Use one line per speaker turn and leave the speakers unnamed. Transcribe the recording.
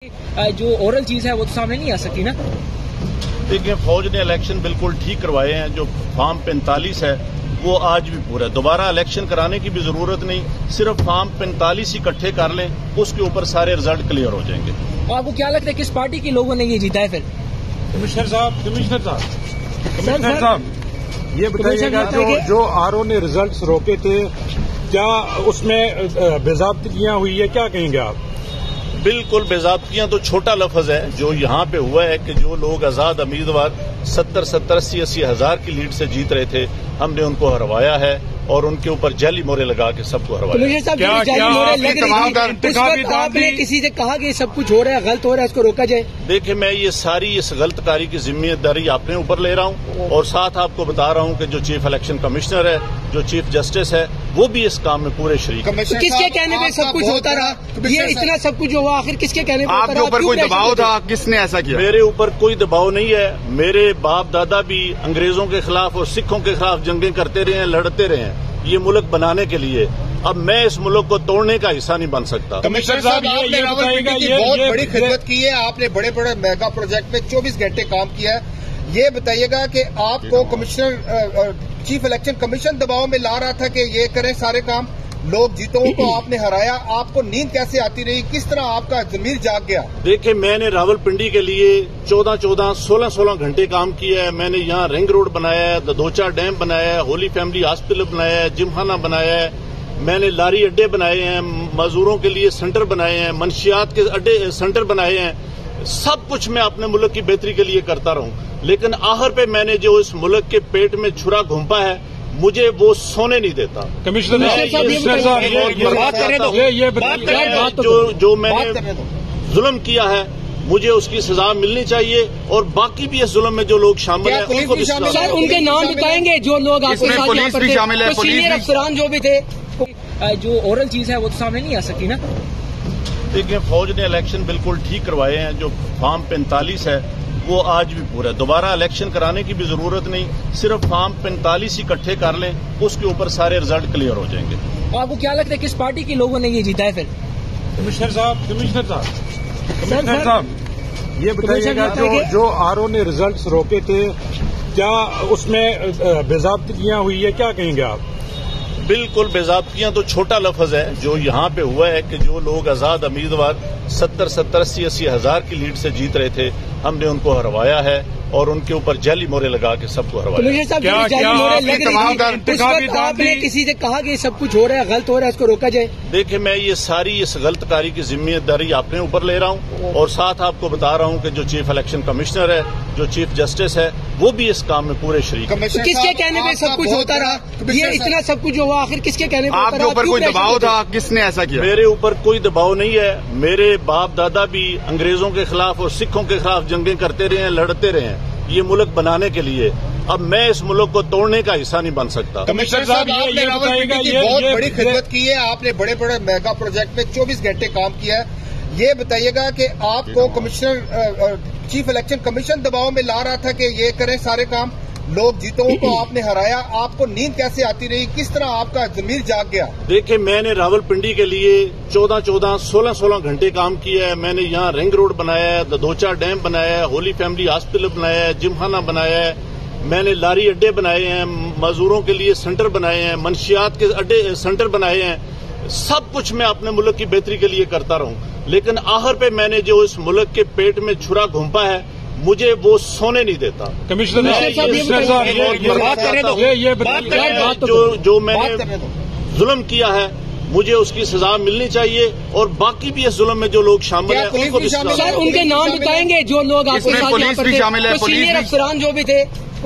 जो ओरल चीज है वो तो सामने नहीं आ सकती ना।
देखिए, फौज ने इलेक्शन बिल्कुल ठीक करवाए हैं। जो फॉर्म 45 है वो आज भी पूरा है। दोबारा इलेक्शन कराने की भी जरूरत नहीं, सिर्फ फॉर्म 45 इकट्ठे कर लें, उसके ऊपर सारे रिजल्ट क्लियर हो जाएंगे।
और आपको क्या लगता है किस पार्टी के लोगों ने ये जीता है? फिर
कमिश्नर साहब ये बताइएगा, जो आरओ ने रिजल्ट्स रोके थे, क्या उसमें बेज़ाब्तियां हुई है? क्या कहेंगे आप?
बिल्कुल बेज़ाब्तियां तो छोटा लफ्ज है। जो यहाँ पे हुआ है कि जो लोग आजाद उम्मीदवार 70, 80 हजार की लीड से जीत रहे थे, हमने उनको हरवाया है और उनके ऊपर जाली मोहरे लगा के सबको हरवाया।
आपने किसी से कहा कि सब कुछ हो रहा है, गलत हो रहा है, इसको रोका जाए?
देखिए, मैं ये सारी इस गलत कारी की जिम्मेदारी अपने ऊपर ले रहा हूँ और साथ आपको बता रहा हूँ कि जो चीफ इलेक्शन कमिश्नर है, जो चीफ जस्टिस है, वो भी इस काम में पूरे शरीक है।
किसके कहने पे सब कुछ होता रहा? ये इतना सब कुछ हुआ, आखिर किसके कहने पे?
आपके ऊपर कोई दबाव था? किसने ऐसा किया?
मेरे ऊपर कोई दबाव नहीं है। मेरे बाप दादा भी अंग्रेजों के खिलाफ और सिखों के खिलाफ जंगें करते रहे हैं, लड़ते रहे हैं ये मुल्क बनाने के लिए। अब मैं इस मुल्क को तोड़ने का हिस्सा नहीं बन सकता।
कमिश्नर साहब, आपने रावलपिंडी की बहुत बड़ी खिदमत की है, आपने बड़े बड़े मेगा प्रोजेक्ट में 24 घंटे काम किया है। ये बताइएगा कि आपको कमिश्नर चीफ इलेक्शन कमीशन दबाव में ला रहा था कि ये करें सारे काम, लोग जीतों को आपने हराया, आपको नींद कैसे आती रही? किस तरह आपका जमीर जाग गया?
देखिए, मैंने रावलपिंडी के लिए 14, 16 घंटे काम किया है। मैंने यहाँ रिंग रोड बनाया है, ददोचा डैम बनाया है, होली फैमिली हॉस्पिटल बनाया है, जिमखाना बनाया है, मैंने लारी अड्डे बनाए हैं, मजदूरों के लिए सेंटर बनाए हैं, मंशियात के अड्डे सेंटर बनाए हैं। सब कुछ मैं अपने मुल्क की बेहतरी के लिए करता रहूं, लेकिन आखिर पे मैंने जो इस मुल्क के पेट में छुरा घुंपा है, मुझे वो सोने नहीं देता।
कमिश्नर साहब,
जो मैंने जुल्म किया है, मुझे उसकी सजा मिलनी चाहिए और बाकी भी इस जुल्म में जो लोग शामिल हैं उनको भी सजा।
सर, उनके नाम बताएंगे जो लोग आपके साथ
पुलिस भी शामिल है,
सीनियर अफसरान जो भी थे। जो ओरल चीज है वो तो सामने नहीं आ सकती ना।
देखिए, फौज ने इलेक्शन बिल्कुल ठीक करवाए हैं। जो फॉर्म 45 है वो आज भी पूरा है। दोबारा इलेक्शन कराने की भी जरूरत नहीं, सिर्फ फॉर्म 45 इकट्ठे कर लें, उसके ऊपर सारे रिजल्ट क्लियर हो जाएंगे।
और आपको क्या लगता है किस पार्टी के लोगों ने ये जीता है? फिर
कमिश्नर साहब ये बताइएगा, जो आरओ ने रिजल्ट्स रोके थे, क्या उसमें बेज़ाब्तियां हुई है? क्या कहेंगे आप?
बिल्कुल बेज़ाब्तियां तो छोटा लफ्ज है। जो यहाँ पे हुआ है कि जो लोग आजाद उम्मीदवार 70, 80 हजार की लीड से जीत रहे थे, हमने उनको हरवाया है और उनके ऊपर जाली मोहरे लगा के सबको हरवाया।
आपने किसी से कहा कि सब कुछ हो रहा है, गलत हो रहा है, इसको रोका जाए?
देखिए, मैं ये सारी इस गलत कारी की जिम्मेदारी अपने ऊपर ले रहा हूँ और साथ आपको बता रहा हूँ कि जो चीफ इलेक्शन कमिश्नर है, जो चीफ जस्टिस है, वो भी इस काम में पूरे शरीक है।
किसके कहने पे सब कुछ होता रहा? ये इतना सब कुछ हुआ, आखिर किसके कहने पे?
आपके ऊपर कोई दबाव था? किसने ऐसा किया?
मेरे ऊपर कोई दबाव नहीं है। मेरे बाप दादा भी अंग्रेजों के खिलाफ और सिखों के खिलाफ जंगें करते रहे हैं, लड़ते रहे हैं ये मुल्क बनाने के लिए। अब मैं इस मुल्क को तोड़ने का हिस्सा नहीं बन सकता।
कमिश्नर साहब, आपने रावलपिंडी की बहुत बड़ी खिदमत की है, आपने बड़े बड़े मेगा प्रोजेक्ट में 24 घंटे काम किया है। ये बताइएगा कि आपको कमिश्नर चीफ इलेक्शन कमीशन दबाव में ला रहा था कि ये करें सारे काम, लोग जीतों को आपने हराया, आपको नींद कैसे आती रही? किस तरह आपका जमीर जाग गया?
देखिए, मैंने रावलपिंडी के लिए 14, 16 घंटे काम किया है। मैंने यहाँ रिंग रोड बनाया है, ददोचा डैम बनाया है, होली फैमिली हॉस्पिटल बनाया है, जिमखाना बनाया है, मैंने लारी अड्डे बनाए हैं, मजदूरों के लिए सेंटर बनाए हैं, मंशियात के अड्डे सेंटर बनाए हैं। सब कुछ मैं अपने मुल्क की बेहतरी के लिए करता रहूं, लेकिन आखिर पे मैंने जो इस मुल्क के पेट में छुरा घुंपा है, मुझे वो सोने नहीं देता।
कमिश्नर साहब,
जो मैंने जुल्म किया है, मुझे उसकी सजा मिलनी चाहिए और बाकी भी इस जुल्म में जो लोग शामिल हैं उनको भी सजा।
सर, उनके नाम बताएंगे जो लोग आपके साथ
पुलिस भी शामिल है,
सीनियर अफसरान जो भी थे।